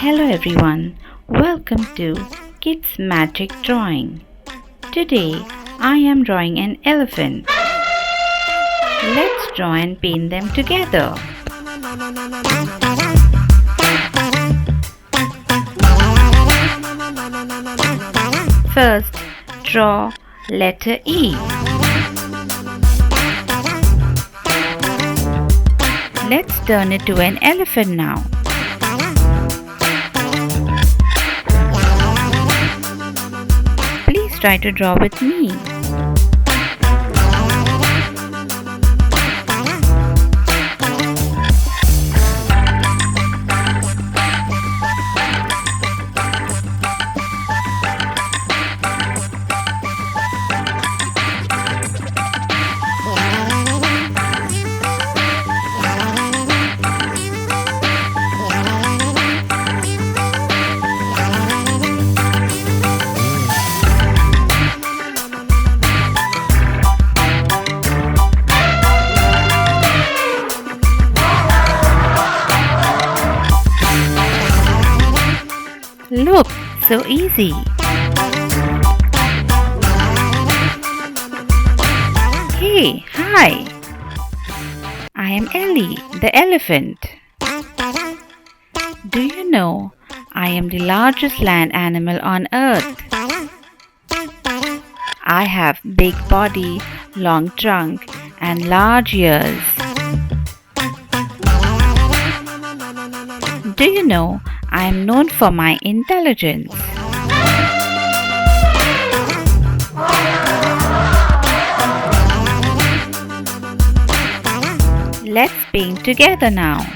Hello everyone, welcome to Kids Magic Drawing. Today I am drawing an elephant. Let's draw and paint them together. First, draw letter E. Let's turn it to an elephant now. Please try to draw with me. Look, so easy. Hey, hi. I am Ellie, the elephant. Do you know I am the largest land animal on earth? I have big body, long trunk, and large ears. Do you know I am known for my intelligence? Let's paint together now.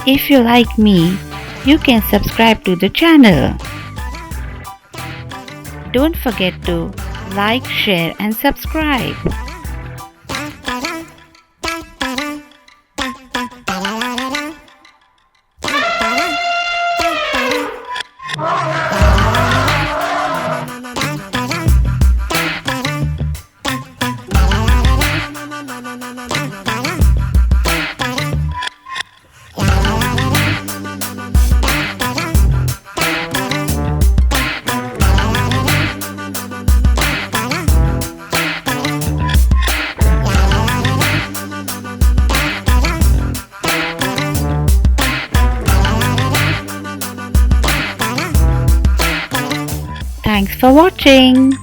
If you like me, you can subscribe to the channel. Don't forget to like, share and subscribe. Thanks for watching.